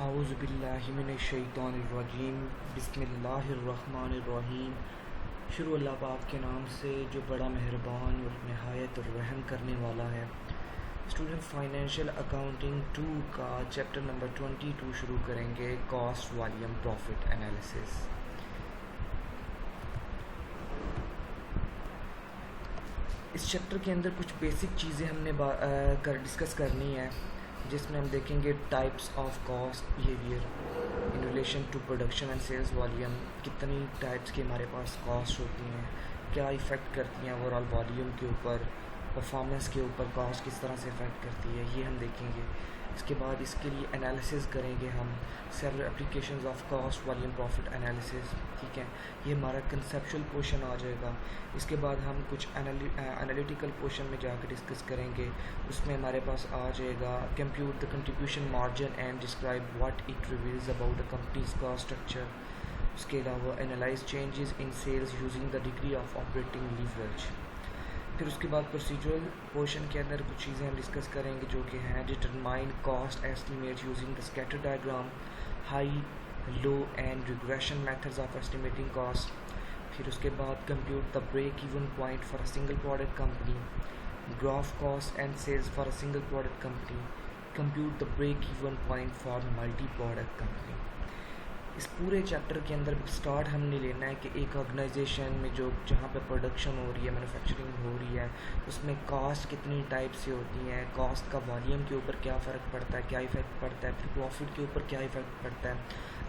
आऊज़ुबिल्लाहिमिनश्शैतानिर्रजीम बिस्मिल्लाहिर्रहमानिर्रहीम। शुरू अल्लाह पाक के नाम से जो बड़ा मेहरबान और नहायत रहम करने वाला है। स्टूडेंट फाइनेंशियल अकाउंटिंग 2 का चैप्टर नंबर 22 शुरू करेंगे, कॉस्ट वॉल्यूम प्रॉफिट एनालिसिस। इस चैप्टर के अंदर कुछ बेसिक चीज़ें हमने डिस्कस करनी है, जिसमें हम देखेंगे types of cost behaviour in relation to production and sales volume. कितनी टाइप्स की हमारे पास कॉस्ट होती हैं, क्या इफ़ेक्ट करती हैं ओवरऑल वॉल्यूम के ऊपर, परफॉर्मेंस के ऊपर कॉस्ट किस तरह से इफ़ेक्ट करती है, ये हम देखेंगे। इसके बाद इसके लिए एनालिसिस करेंगे हम, several applications of cost volume profit analysis. ठीक है, ये हमारा कंसेप्चुअल पोर्शन आ जाएगा। इसके बाद हम कुछ एनालिटिकल पोर्शन में जाकर डिस्कस करेंगे। उसमें हमारे पास आ जाएगा compute the contribution margin and describe what it reveals about the company's cost structure. उसके अलावा analyse changes in sales using the degree of operating leverage. फिर उसके बाद प्रोसीजरल पोर्शन के अंदर कुछ चीज़ें हम डिस्कस करेंगे, जो कि हैं determine cost estimate using the scatter diagram, high low and regression methods of estimating cost. फिर उसके बाद compute the break even point for a single product company, graph cost and sales for a single product company, compute the break even point for multi product company. इस पूरे chapter के अंदर start हमने लेना है कि एक ऑर्गेनाइजेशन में जो जहाँ पे प्रोडक्शन हो रही है, मैन्युफैक्चरिंग हो रही है, उसमें कॉस्ट कितनी टाइप से होती हैं, कॉस्ट का वॉल्यूम के ऊपर क्या फ़र्क पड़ता है, क्या इफ़ेक्ट पड़ता है, फिर प्रॉफिट के ऊपर क्या इफ़ेक्ट पड़ता है।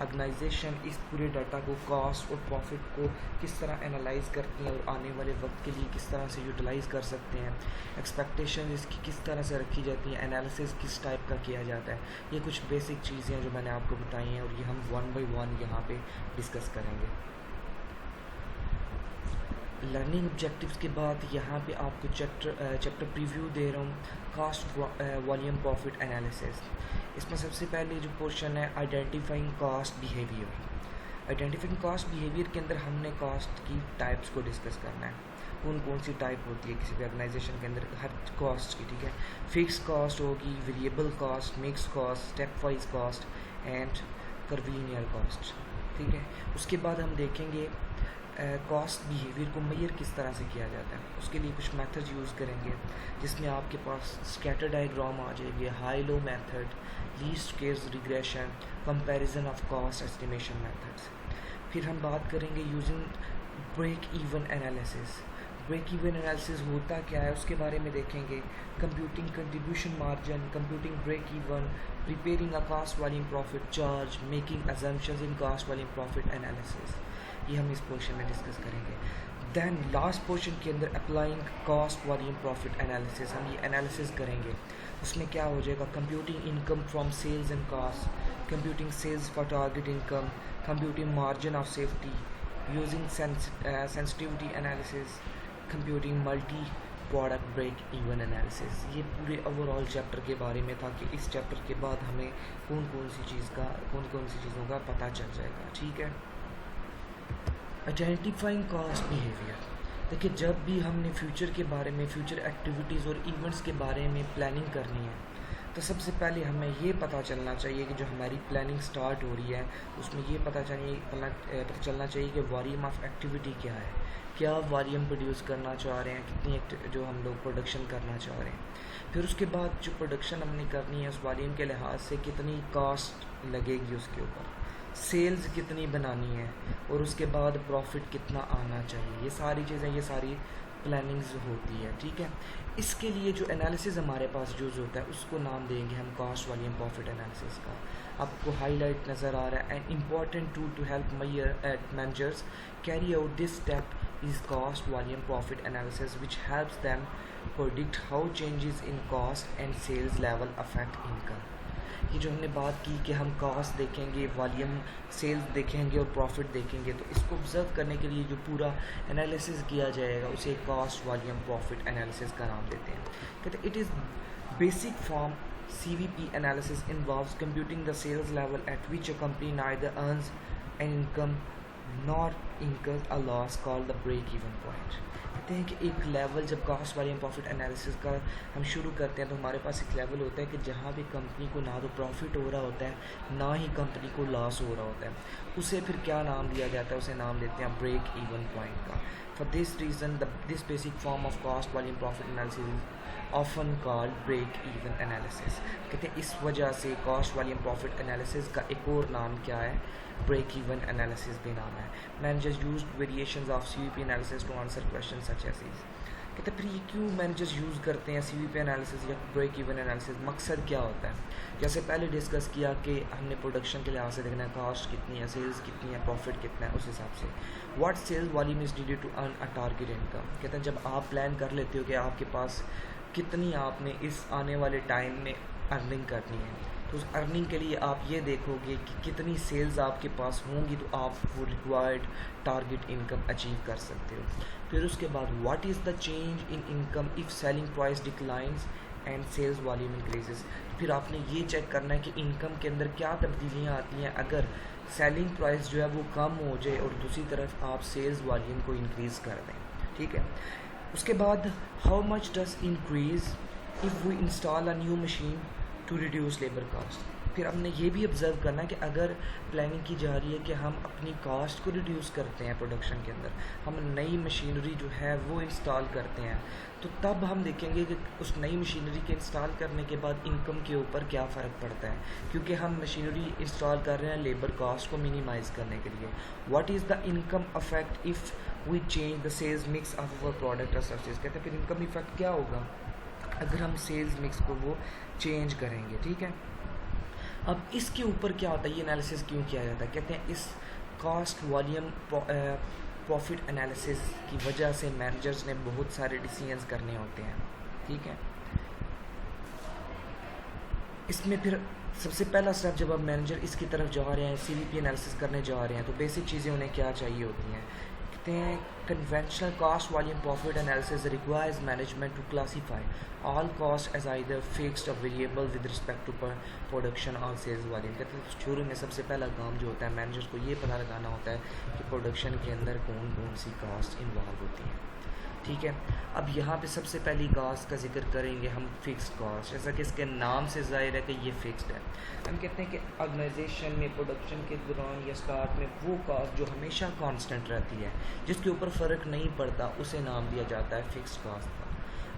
ऑर्गेनाइजेशन इस पूरे डाटा को, कॉस्ट और प्रॉफिट को किस तरह एनालाइज करती हैं और आने वाले वक्त के लिए किस तरह से यूटिलाइज़ कर सकते हैं। एक्सपेक्टेशन इसकी किस तरह से रखी जाती हैं, एनालिसिस किस टाइप का किया जाता है। ये कुछ बेसिक चीज़ें हैं जो मैंने आपको बताई हैं, और ये हम 1 बाय 1 यहाँ पे डिस्कस करेंगे। लर्निंग ऑब्जेक्टिव्स के बाद यहाँ पे आपको चैप्टर प्रीव्यू दे रहा हूँ, कॉस्ट वॉल्यूम प्रॉफिट एनालिसिस। इसमें सबसे पहले जो पोर्शन है identifying cost behaviour. Identifying cost behaviour के अंदर हमने कॉस्ट की टाइप्स को डिस्कस करना है, कौन कौन सी टाइप होती है किसी भी ऑर्गेनाइजेशन के अंदर हर कॉस्ट की। ठीक है, फिक्स कॉस्ट होगी, variable cost, mix cost, step wise cost and curvilinear cost. ठीक है, उसके बाद हम देखेंगे कॉस्ट बिहेवियर को मेजर किस तरह से किया जाता है। उसके लिए कुछ मेथड्स यूज़ करेंगे, जिसमें आपके पास स्कैटर डायग्राम आ जाएगी, high low method, least squares regression, comparison of cost estimation methods. फिर हम बात करेंगे using break even analysis. Break even analysis होता क्या है उसके बारे में देखेंगे। Computing contribution margin, computing break even, preparing a cost volume profit charge, making assumptions in cost volume profit analysis. ये हम इस पोर्शन में डिस्कस करेंगे। देन लास्ट पोर्शन के अंदर applying cost volume profit analysis, हम ये एनालिसिस करेंगे। उसमें क्या हो जाएगा, computing income from sales and cost, computing sales for target income, computing margin of safety using sensitivity analysis, computing multi product break even analysis. ये पूरे ओवरऑल चैप्टर के बारे में था कि इस चैप्टर के बाद हमें कौन कौन सी चीज़ों का पता चल जाएगा। ठीक है, आइडेंटिफाइंग कॉस्ट बिहेवियर। देखिए, जब भी हमने फ्यूचर के बारे में, फ्यूचर एक्टिविटीज़ और इवेंट्स के बारे में प्लानिंग करनी है, तो सबसे पहले हमें ये पता चलना चाहिए कि जो हमारी प्लानिंग स्टार्ट हो रही है उसमें ये पता चलना चाहिए कि वॉल्यूम ऑफ एक्टिविटी क्या है, क्या वॉल्यूम प्रोड्यूस करना चाह रहे हैं, कितनी जो हम लोग प्रोडक्शन करना चाह रहे हैं। फिर उसके बाद जो प्रोडक्शन हमने करनी है उस वॉल्यूम के लिहाज से कितनी कॉस्ट लगेगी, उसके ऊपर सेल्स कितनी बनानी है, और उसके बाद प्रॉफिट कितना आना चाहिए। ये सारी चीज़ें, ये सारी प्लानिंग्स होती है। ठीक है, इसके लिए जो एनालिसिस हमारे पास यूज़ होता है उसको नाम देंगे हम कॉस्ट वॉल्यूम प्रॉफिट एनालिसिस का। आपको हाईलाइट नज़र आ रहा है, an important tool to help managers carry out this step is cost volume profit analysis which helps them predict how changes in cost and sales level affect income. ये जो हमने बात की कि हम कॉस्ट देखेंगे, वॉल्यूम, सेल्स देखेंगे और प्रॉफिट देखेंगे, तो इसको ऑब्जर्व करने के लिए जो पूरा एनालिसिस किया जाएगा उसे कॉस्ट वॉल्यूम प्रॉफिट एनालिसिस का नाम देते हैं। कहते it is basic form CVP analysis involves computing the sales level at which a company neither earns an income nor incurs a loss called the break-even point. कहते हैं कि एक level जब कॉस्ट वॉल्यूम प्रॉफिट एनालिसिस का हम शुरू करते हैं तो हमारे पास एक लेवल होता है कि जहाँ भी कंपनी को ना तो प्रॉफिट हो रहा होता है ना ही कंपनी को लॉस हो रहा होता है, उसे फिर क्या नाम दिया जाता है, उसे नाम देते हैं ब्रेक इवन पॉइंट का। For this reason this basic form of cost volume profit analysis often called break even analysis. कहते हैं इस वजह से कॉस्ट वॉल्यूम प्रॉफिट एनालिसिस का एक और नाम क्या है, ब्रेक इवन एनालिसिस भी नाम है। Managers used variations of CVP analysis to answer question such as these. कहते हैं फिर ये क्यों मैनेजर्स यूज़ करते हैं सीवीपी एनालिसिस या ब्रेक इवन एनालिसिस, मकसद क्या होता है। जैसे पहले डिस्कस किया कि हमने प्रोडक्शन के लिहाज से देखना है कॉस्ट कितनी है, सेल्स कितनी है, प्रॉफिट कितना है, उस हिसाब से what sales volume is needed to earn a target income. कहते हैं जब आप प्लान कर लेते हो कि आपके पास कितनी आपने इस आने वाले टाइम में अर्निंग करनी है, तो उस अर्निंग के लिए आप ये देखोगे कि कितनी सेल्स आपके पास होंगी तो आप वो रिक्वायर्ड टारगेट इनकम अचीव कर सकते हो। फिर उसके बाद what is the change in income if selling price declines and sales volume increases. फिर आपने ये चेक करना है कि इनकम के अंदर क्या तब्दीलियाँ आती हैं अगर सेलिंग प्राइस जो है वो कम हो जाए और दूसरी तरफ आप सेल्स वॉल्यूम को इंक्रीज़ कर दें। ठीक है, उसके बाद how much does increase if we install a new machine to reduce labour cost. फिर हमने ये भी ऑब्ज़र्व करना है कि अगर प्लानिंग की जा रही है कि हम अपनी कास्ट को रिड्यूस करते हैं प्रोडक्शन के अंदर, हम नई मशीनरी जो है वो इंस्टॉल करते हैं, तो तब हम देखेंगे कि उस नई मशीनरी के इंस्टॉल करने के बाद इनकम के ऊपर क्या फ़र्क पड़ता है, क्योंकि हम मशीनरी इंस्टॉल कर रहे हैं लेबर कास्ट को मिनिमाइज़ करने के लिए। What is the income effect if we change the sales mix of our product और सर्विसेज। कहते हैं फिर इनकम इफ़ेक्ट क्या होगा अगर हम सेल्स मिक्स को वो चेंज करेंगे। ठीक है, अब इसके ऊपर क्या होता है, ये एनालिसिस क्यों किया जाता है। कहते हैं इस कॉस्ट वॉल्यूम प्रॉफिट एनालिसिस की वजह से मैनेजर्स ने बहुत सारे डिसीजंस करने होते हैं। ठीक है, इसमें फिर सबसे पहला स्टेप जब अब मैनेजर इसकी तरफ जा रहे हैं, सीवीपी एनालिसिस करने जा रहे हैं, तो बेसिक चीज़ें उन्हें क्या चाहिए होती हैं। कहते हैं conventional cost volume profit analysis requires management to classify all costs as either fixed or variable with respect to production or sales volume। कहते हैं शुरू में सबसे पहला काम जो होता है मैनेजर्स को ये पता लगाना होता है कि प्रोडक्शन के अंदर कौन कौन सी कास्ट इन्वॉल्व होती हैं। ठीक है, अब यहाँ पे सबसे पहली कास्ट का जिक्र करेंगे हम फिक्स्ड कास्ट, जैसा कि इसके नाम से ज़ाहिर है कि ये फिक्स्ड है। हम कहते हैं कि ऑर्गेनाइजेशन में प्रोडक्शन के दौरान या स्टार्ट में वो कास्ट जो हमेशा कांस्टेंट रहती है, जिसके ऊपर फ़र्क नहीं पड़ता, उसे नाम दिया जाता है फिक्स्ड कास्ट का।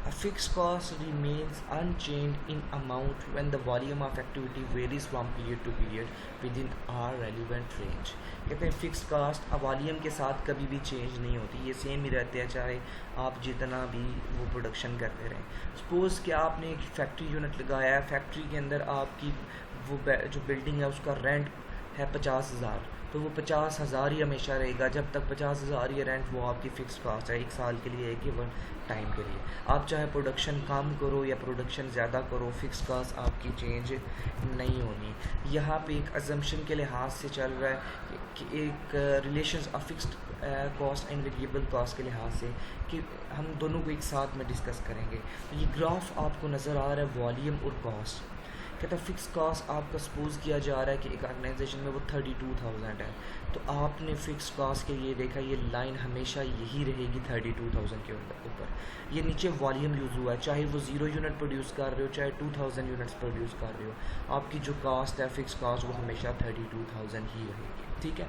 A fixed cost remains unchanged in amount when the volume of activity varies from period to period within our relevant range। कहते हैं फिक्स्ड कास्ट वॉल्यूम के साथ कभी भी चेंज नहीं होती, ये सेम ही रहते हैं चाहे आप जितना भी वो प्रोडक्शन करते रहें। सपोज़ कि आपने एक फैक्ट्री यूनिट लगाया है, फैक्ट्री के अंदर आपकी वो जो बिल्डिंग है उसका रेंट है 50,000, तो वो 50,000 ही हमेशा रहेगा। जब तक 50,000 ये रेंट वो आपकी फ़िक्स कास्ट है, एक साल के लिए, एक गिवन टाइम के लिए। आप चाहे प्रोडक्शन कम करो या प्रोडक्शन ज़्यादा करो, फ़िक्स कास्ट आपकी चेंज नहीं होनी। यहाँ पे एक अजम्पशन के लिहाज से चल रहा है कि एक relations of fixed cost and variable cost के लिहाज से कि हम दोनों को एक साथ में डिस्कस करेंगे। ये ग्राफ आपको नज़र आ रहा है वॉल्यूम और कॉस्ट। कहता है फ़िक्स कॉस्ट आपका सपोज़ किया जा रहा है कि एक ऑर्गेनाइजेशन में वो 32,000 है, तो आपने फ़िक्स कॉस्ट के लिए देखा ये लाइन हमेशा यही रहेगी 32,000 के ऊपर। ये नीचे वॉल्यूम यूज़ हुआ है, चाहे वो 0 यूनिट प्रोड्यूस कर रहे हो चाहे 2,000 यूनिट्स प्रोड्यूस कर रहे हो, आपकी जो कास्ट है फ़िक्स कॉस्ट वो हमेशा 32,000 ही रहेगी। ठीक है,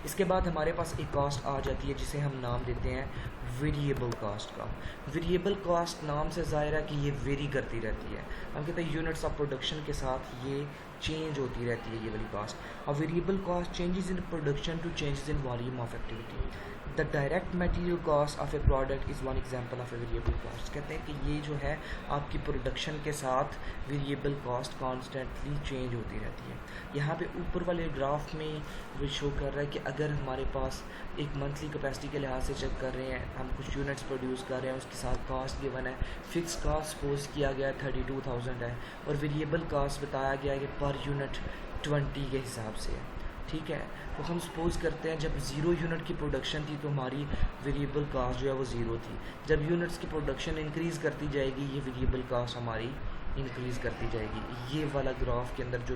इसके बाद हमारे पास एक कॉस्ट आ जाती है जिसे हम नाम देते हैं वेरिएबल कॉस्ट का। वेरिएबल कॉस्ट नाम से ज़ाहिर है कि ये वेरी करती रहती है, हम कहते हैं यूनिट्स ऑफ प्रोडक्शन के साथ ये चेंज होती रहती है ये वाली कॉस्ट। और variable cost changes in production to changes in volume of activity. The direct material cost of a product is one example of a variable cost. कहते हैं कि ये जो है आपकी प्रोडक्शन के साथ वेरिएबल कॉस्ट कॉन्स्टेंटली चेंज होती रहती है। यहाँ पे ऊपर वाले ग्राफ में वो शो कर रहा है कि अगर हमारे पास एक मंथली कैपेसिटी के लिहाज से चेक कर रहे हैं, हम कुछ यूनिट्स प्रोड्यूस कर रहे हैं, उसके साथ कॉस्ट गिवन है, फिक्स कॉस्ट सपोज किया गया 32,000 है और वेरिएबल कॉस्ट बताया गया है कि पर यूनिट 20 के हिसाब से है। ठीक है, तो हम सपोज़ करते हैं जब 0 यूनिट की प्रोडक्शन थी तो हमारी वेरिएबल कास्ट जो है वो 0 थी। जब यूनिट्स की प्रोडक्शन इंक्रीज़ करती जाएगी ये वेरिएबल कास्ट हमारी इंक्रीज़ करती जाएगी। ये वाला ग्राफ के अंदर जो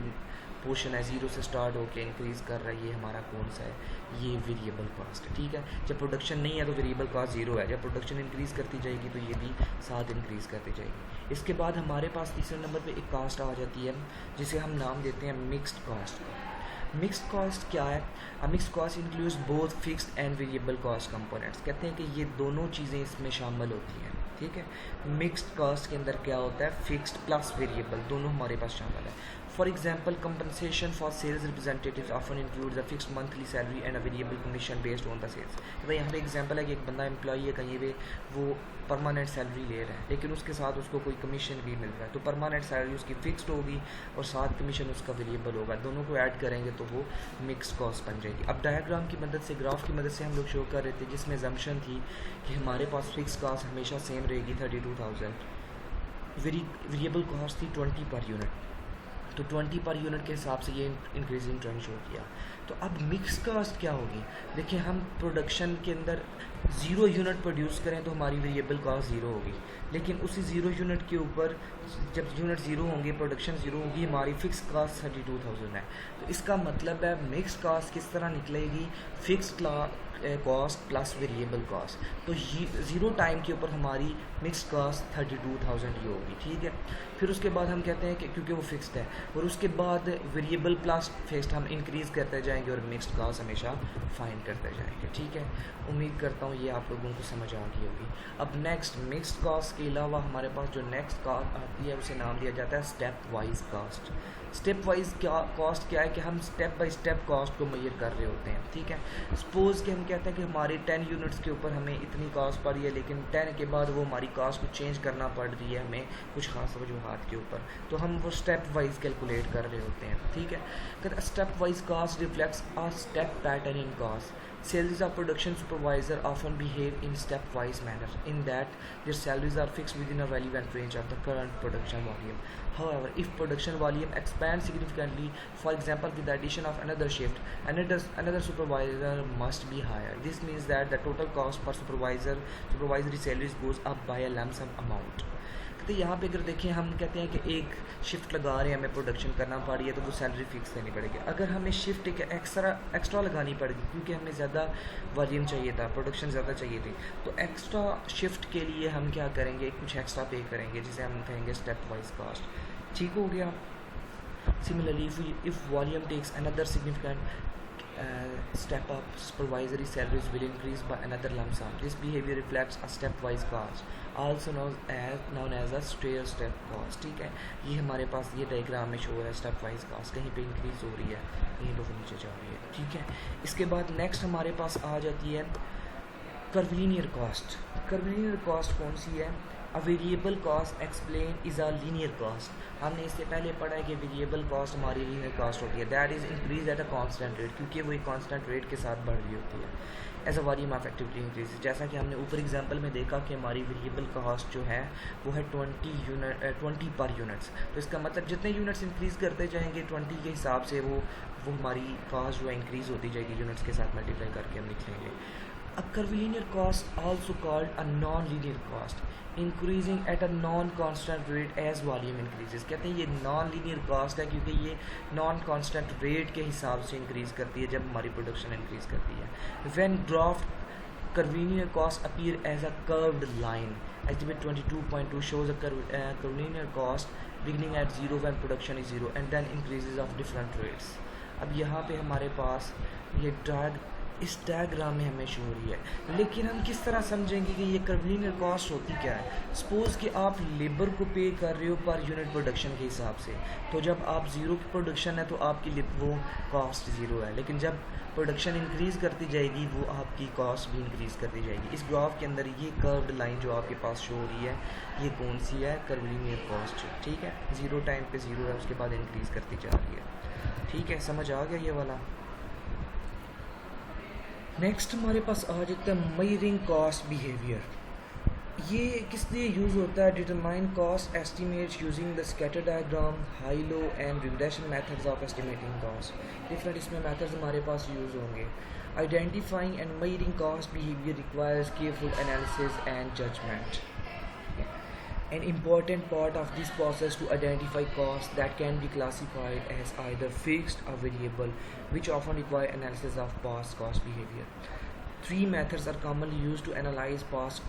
पोर्शन है ज़ीरो से स्टार्ट होकर इंक्रीज़ कर रहा है, ये हमारा कौन सा है, ये वेरिएबल कॉस्ट है। ठीक है, जब प्रोडक्शन नहीं है तो वेरिएबल कॉस्ट ज़ीरो है, जब प्रोडक्शन इंक्रीज़ करती जाएगी तो ये भी साथ इंक्रीज़ करती जाएगी। इसके बाद हमारे पास तीसरे नंबर पे एक कास्ट आ जाती है जिसे हम नाम देते हैं मिक्स्ड कॉस्ट। मिक्स्ड कॉस्ट क्या है? Mixed cost includes both fixed and variable cost components. कहते हैं कि ये दोनों चीज़ें इसमें शामिल होती हैं। ठीक है, मिक्स्ड कॉस्ट के अंदर क्या होता है, फिक्स्ड प्लस वेरिएबल दोनों हमारे पास शामिल है। For example, compensation for sales representative often includes a fixed monthly salary and a variable commission based on the sales. तो यहाँ पे एग्जांपल है कि एक बंदा एम्प्लॉई है कहीं पे, वो परमानेंट सैलरी ले रहा है लेकिन उसके साथ उसको कोई कमीशन भी मिल रहा है, तो परमानेंट सैलरी उसकी फिक्स्ड होगी और साथ कमीशन उसका वेरिएबल होगा, दोनों को ऐड करेंगे तो वो मिक्स कॉस्ट बन जाएगी। अब डायग्राम की मदद से, ग्राफ की मदद से हम लोग शो कर रहे थे जिसमें जम्पशन थी कि हमारे पास फिक्स कॉस्ट हमेशा सेम रहेगी 32,000, वेरिएबल कॉस्ट थी 20 पर यूनिट, तो 20 पर यूनिट के हिसाब से ये इंक्रीजिंग ट्रेंड शो किया। तो अब मिक्स कॉस्ट क्या होगी? देखिए, हम प्रोडक्शन के अंदर 0 यूनिट प्रोड्यूस करें तो हमारी वेरिएबल कॉस्ट 0 होगी, लेकिन उसी 0 यूनिट के ऊपर जब यूनिट 0 होंगे, प्रोडक्शन 0 होगी, हमारी फिक्स कॉस्ट 32,000 है। तो इसका मतलब है मिक्स कॉस्ट किस तरह निकलेगी, fixed cost plus variable cost. तो 0 टाइम के ऊपर हमारी मिक्स कॉस्ट 32,000 ही होगी। ठीक है, फिर उसके बाद हम कहते हैं कि क्योंकि वो फिक्स्ड है, और उसके बाद वेरिएबल प्लस फिक्स्ड हम इंक्रीज़ करते जाएंगे और मिक्स्ड कॉस्ट हमेशा फाइंड करते जाएंगे। ठीक है, उम्मीद करता हूँ ये आप लोगों को समझ आ गई होगी। अब नेक्स्ट, मिक्स्ड कॉस्ट के अलावा हमारे पास जो नेक्स्ट कॉस्ट आती है उसे नाम दिया जाता है step wise cost. Step wise cost क्या है कि हम स्टेप बाय स्टेप कॉस्ट को मेजर कर रहे होते हैं। ठीक है, सपोज कि हम कहते हैं कि हमारे 10 यूनिट्स के ऊपर हमें इतनी कॉस्ट पड़ रही है, लेकिन 10 के बाद वो हमारी कॉस्ट को चेंज करना पड़ रही है हमें कुछ खास वजूहात के ऊपर, तो हम वो स्टेप वाइज कैलकुलेट कर रहे होते हैं। ठीक है, step wise cost reflects a step pattern in cost. Sales of production supervisor often behave in stepwise manner in that their salaries are fixed within a relevant range of the current production volume. However, if production volume expands significantly, for example with the addition of another shift, another supervisor must be higher. This means that the total cost per supervisory salaries goes up by a lump sum amount. तो यहाँ पे अगर देखें, हम कहते हैं कि एक शिफ्ट लगा रहे हैं, हमें प्रोडक्शन करना पड़ रही है तो वो सैलरी फिक्स देनी पड़ेगी। अगर हमें शिफ्ट एक एक्स्ट्रा लगानी पड़ेगी क्योंकि हमें ज़्यादा वॉल्यूम चाहिए था, प्रोडक्शन ज़्यादा चाहिए थी, तो एक्स्ट्रा शिफ्ट के लिए हम क्या करेंगे, कुछ एक्स्ट्रा पे करेंगे जिसे हम कहेंगे स्टेप वाइज कॉस्ट। ठीक हो गया। Similarly if volume takes another significant step up, supervisory salaries will increase by another lump sum. This behavior reflects a stepwise cost, also known as a stair step cost. ठीक है, ये हमारे पास ये diagram में show है step wise cast, कहीं पे increase हो रही है, कहीं पे नीचे जा रही है। ठीक है, इसके बाद नेक्स्ट हमारे पास आ जाती है कर्वलीनियर कॉस्ट। कर्वलीनियर कॉस्ट कौन सी है? A variable cost explain is a linear cost. हमने इससे पहले पढ़ा है कि वेरिएबल कॉस्ट हमारी लीनियर कॉस्ट होती है, that is increase at a constant rate, क्योंकि वो एक कांस्टेंट रेट के साथ बढ़ रही होती है as a volume of activity increase. जैसा कि हमने ऊपर एग्जांपल में देखा कि हमारी वेरिएबल कॉस्ट जो है वो है 20 पर यूनिट्स, तो इसका मतलब जितने यूनिट्स इंक्रीज़ करते जाएंगे 20 के हिसाब से वो हमारी कॉस्ट जो है इंक्रीज़ होती जाएगी, यूनिट्स के साथ मल्टीप्लाई करके हम लिखेंगे। A curvilinear cost, also called a non-linear cost, increasing at a non-constant rate as volume increases. कहते हैं ये non-linear cost है क्योंकि ये non-constant rate के हिसाब से increase करती है जब हमारी production increase करती है। When graph curvilinear cost appear as a curved line, exhibit 22.2 shows a curvilinear cost beginning at 0 when production is 0 and then increases of different rates. अब यहाँ पे हमारे पास ये इस डायग्राम में हमें शो हो रही है, लेकिन हम किस तरह समझेंगे कि ये कर्वलीनियर कॉस्ट होती क्या है? सपोज़ कि आप लेबर को पे कर रहे हो पर यूनिट प्रोडक्शन के हिसाब से, तो जब आप 0 की प्रोडक्शन है तो आपकी वो कॉस्ट 0 है, लेकिन जब प्रोडक्शन इंक्रीज़ करती जाएगी वो आपकी कॉस्ट भी इंक्रीज़ करती जाएगी। इस ग्राफ के अंदर ये कर्व्ड लाइन जो आपके पास शो हो रही है, ये कौन सी है? Curvilinear cost. ठीक है, 0 टाइम पे 0 है, उसके बाद इंक्रीज़ करती जा रही है। ठीक है, समझ आ गया ये वाला। नेक्स्ट हमारे पास आ जाता है मेजरिंग कॉस्ट बिहेवियर। ये किस लिए यूज़ होता है? Determine cost estimates using the scatter diagram, high low and regression methods of estimating cost. Different इसमें मेथड्स हमारे पास यूज़ होंगे। Identifying and measuring cost behaviour requires careful analysis and judgement. An important part of this process to identify costs that can be classified as either fixed or variable, which often require analysis of past cost behavior. Three methods are commonly used to analyze past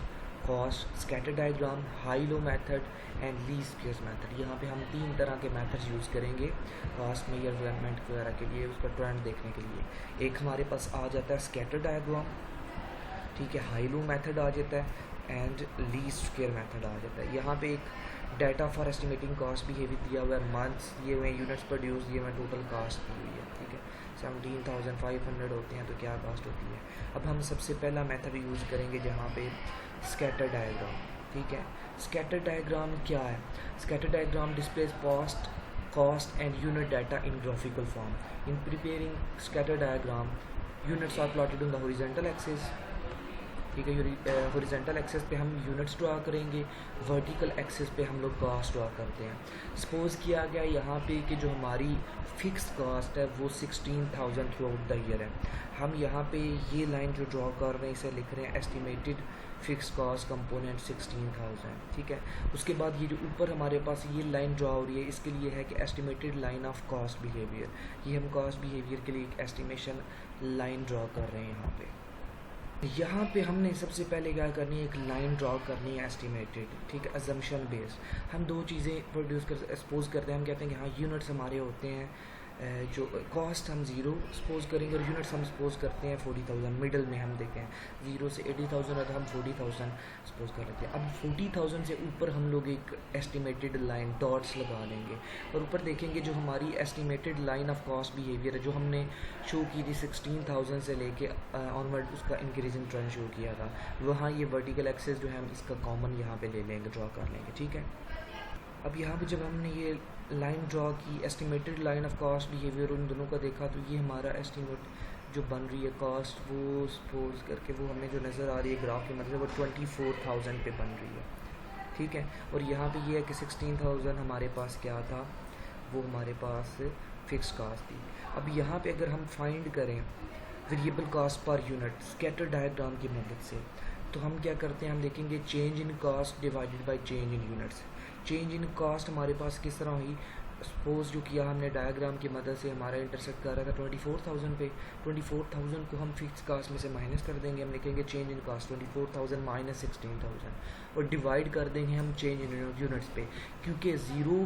cost: scatter diagram, high-low method and least squares method. यहाँ पे हम तीन तरह के methods use करेंगे cost measurement वगैरह के लिए, उसका ट्रेंड देखने के लिए. एक हमारे पास आ जाता है स्कैटर डायग्राम, ठीक है, हाई लो मेथड आ जाता है एंड लीस्ट स्क्वेयर मेथड आ जाता है. यहाँ पे एक data for estimating cost behaviour दिया हुआ है, मंथ्स दिए हुए हैं, यूनिट्स प्रोड्यूस दिए हुए हैं, टोटल कास्ट दी हुई है, ठीक है. 17,500 होते हैं तो क्या कास्ट होती है. अब हम सबसे पहला मेथड यूज़ करेंगे जहाँ पे स्कैटर डायग्राम, ठीक है. स्कैटर डायग्राम क्या है? Scatter diagram displace cost and unit data in graphical form. In preparing scatter diagram, units are plotted on the horizontal axis, ठीक है. हॉरिजॉन्टल एक्सेस पे हम यूनिट्स ड्रा करेंगे, वर्टिकल एक्सेस पे हम लोग कास्ट ड्रा करते हैं. सपोज किया गया यहाँ पे कि जो हमारी फिक्स कास्ट है वो 16,000 थ्रू आउट द ईयर है. हम यहाँ पे ये लाइन जो ड्रा कर रहे हैं इसे लिख रहे हैं एस्टिमेटेड फिक्स कॉस्ट कंपोनेंट 16,000, ठीक है. उसके बाद ये जो ऊपर हमारे पास ये लाइन ड्रा हो रही है इसके लिए है कि estimated line of cost behaviour. ये हम कॉस्ट बिहेवियर के लिए एक एस्टिमेशन लाइन ड्रा कर रहे हैं. यहाँ पे हमने सबसे पहले क्या करनी है, एक लाइन ड्रा करनी है एस्टिमेटेड, ठीक है, अजम्पशन बेस्ड. हम दो चीज़ें प्रोड्यूस कर सपोज करते हैं. हम कहते हैं कि हाँ यूनिट्स हमारे होते हैं जो कॉस्ट हम ज़ीरो सपोज करेंगे और यूनिट्स हम सपोज करते हैं 40,000. मिडल में हम देखें 0 से 80,000 है तो हम 40,000 सपोज कर लेते हैं. अब 40,000 से ऊपर हम लोग एक एस्टिमेटेड लाइन डॉट्स लगा लेंगे और ऊपर देखेंगे जो हमारी estimated line of cost behaviour है जो हमने शो की थी 16,000 से लेके ऑनवर्ड उसका इंक्रीजिंग ट्रेंड शो किया था. वहाँ ये वर्टिकल एक्सेस जो है हम इसका कॉमन यहाँ पे ले लेंगे, ड्रा कर लेंगे, ठीक है. अब यहाँ पे जब हमने ये लाइन ड्रा की estimated line of cost behaviour उन दोनों का देखा तो ये हमारा एस्टिमेट जो बन रही है कॉस्ट वो सपोज करके वो हमें जो नज़र आ रही है ग्राफ की मतलब वो 24,000 पे बन रही है, ठीक है. और यहाँ पे ये है कि 16,000 हमारे पास क्या था, वो हमारे पास फिक्स कास्ट थी. अब यहाँ पे अगर हम फाइंड करें variable cost per unit scatter diagram की मदद से तो हम क्या करते हैं, हम देखेंगे change in cost divided by change in units. Change in cost हमारे पास किस तरह हुई, सपोज जो किया हमने डायग्राम की मदद से हमारा इंटरसेक्ट कर रहा था 24,000 पे. 24,000 को हम फिक्स कास्ट में से माइनस कर देंगे, हम लिखेंगे चेंज इन कास्ट 24,000 माइनस 16,000 और डिवाइड कर देंगे हम चेंज इन यूनिट्स पे, क्योंकि ज़ीरो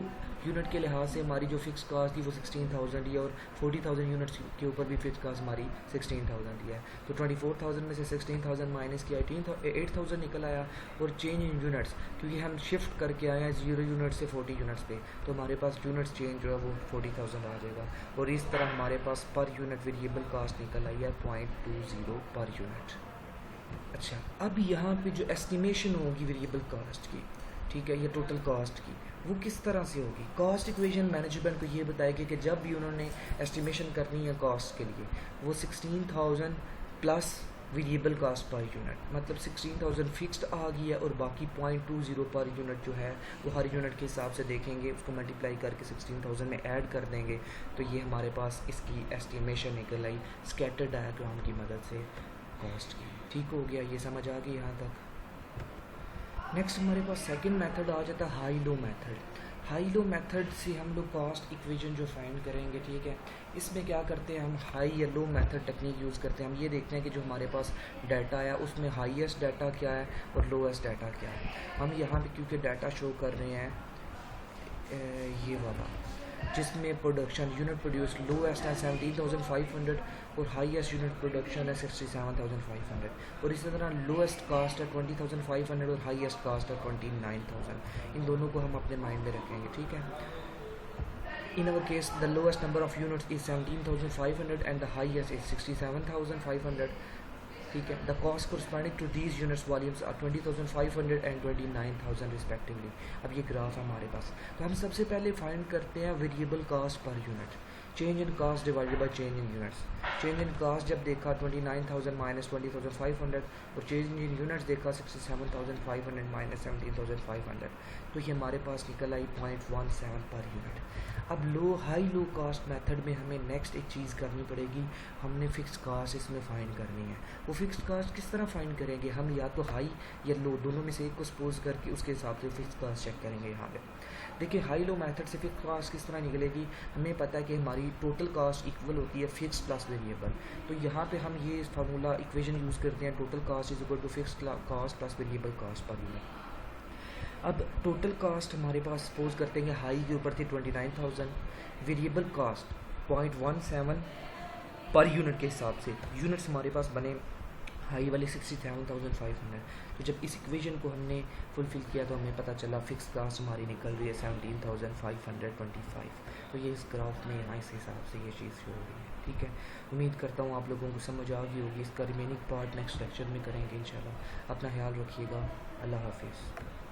यूनिट के लिहाज से हमारी जो फिक्स कास्ट थी वो 16,000 ही है और 40,000 यूनिट्स के ऊपर भी फिक्स कास्ट हमारी 16,000 ही है. तो 24,000 में से 16,000 माइनस किया 8,000 निकल आया. और चेंज इन यूनिट्स क्योंकि हम शिफ्ट करके आए हैं 0 यूनिट से 40 यूनिट्स पे तो हमारे पास यूनिट्स चेंज जो है वो 40,000 आ जाएगा. और इस तरह हमारे पास पर यूनिट वेरिएबल कास्ट निकल आई है 0.20 पर यूनिट. अच्छा, अब यहाँ पे जो एस्टिमेशन होगी वेरिएबल कास्ट की, ठीक है, ये टोटल कास्ट की, वो किस तरह से होगी. कॉस्ट इक्वेशन मैनेजमेंट को ये बताएगी कि जब भी उन्होंने एस्टिमेशन करनी है कॉस्ट के लिए वो 16,000 plus variable cost per unit, मतलब 16,000 फिक्स्ड आ गई है और बाकी 0.20 पर यूनिट जो है वो हर यूनिट के हिसाब से देखेंगे, उसको मल्टीप्लाई करके 16,000 में ऐड कर देंगे तो ये हमारे पास इसकी एस्टिमेशन निकल आई स्कैटर डायग्राम की मदद से कॉस्ट की. ठीक हो गया, ये समझ आ गई यहाँ तक. नेक्स्ट हमारे पास सेकंड मेथड आ जाता है high low method. High low method से हम लोग कॉस्ट इक्वेशन जो फाइंड करेंगे, ठीक है, इसमें क्या करते हैं हम हाई या लो मेथड टेक्निक यूज़ करते हैं. हम ये देखते हैं कि जो हमारे पास डाटा है उसमें हाईएस्ट डाटा क्या है और लोएस्ट डाटा क्या है. हम यहाँ पे क्योंकि डाटा शो कर रहे हैं ये वाला जिसमें प्रोडक्शन यूनिट प्रोड्यूस लोएस्ट है 17,500 और हाईएस्ट यूनिट प्रोडक्शन है 67,500 और इसी तरह लोएस्ट कास्ट है 20,500 और हाईएस्ट कास्ट है 29,000. इन दोनों को हम अपने माइंड में रखेंगे, ठीक है. In our case the lowest number of units is 17,500 and the highest is 67,500, ठीक है. The cost corresponding to these units volumes are 20,500 and 29,000 respectively. अब ये ग्राफ है हमारे पास. तो हम सबसे पहले फाइंड करते हैं variable cost per unit, change in cost divided by change in units. Change in cost जब देखा 29,000 माइनस 20,500 और चेंज इन यूनिट्स देखा 67,500 माइनस 17,500 तो ये हमारे पास निकल आई 0.17 पर यूनिट. अब हाई लो कॉस्ट मेथड में हमें नेक्स्ट एक चीज़ करनी पड़ेगी, हमने फिक्स्ड कास्ट इसमें फाइंड करनी है। वो फिक्स्ड कास्ट किस तरह फाइंड करेंगे, हम या तो हाई या लो दोनों में से एक को सपोज करके उसके हिसाब से फिक्स्ड कास्ट चेक करेंगे। यहाँ पे देखिए हाई लो मेथड से फिक्स्ड कास्ट किस तरह निकलेगी, हमें पता है कि हमारी टोटल कास्ट इक्वल होती है फिक्स्ड प्लस वेरिएबल। तो यहाँ पे हम ये फार्मूला इक्वेशन यूज़ करते हैं, total cost is equal to fixed cost plus variable cost per unit. अब टोटल कास्ट हमारे पास सपोज करते हैं हाई के ऊपर थी 29,000, वेरिएबल कास्ट 0.17 पर यूनिट के हिसाब से, यूनिट्स हमारे पास बने हाई वाले 67,500। तो जब इस इक्वेशन को हमने फुलफिल किया तो हमें पता चला फिक्स कास्ट हमारी निकल रही है 17,525। तो ये इस ग्राफ में यहाँ इस हिसाब से ये चीज़ शो हो रही है। ठीक है, उम्मीद करता हूँ आप लोगों को समझ आ गई होगी। इसका रिमेनिंग पार्ट नेक्स्ट लेक्चर में करेंगे इंशाल्लाह। अपना ख्याल रखिएगा, अल्लाह हाफिज़।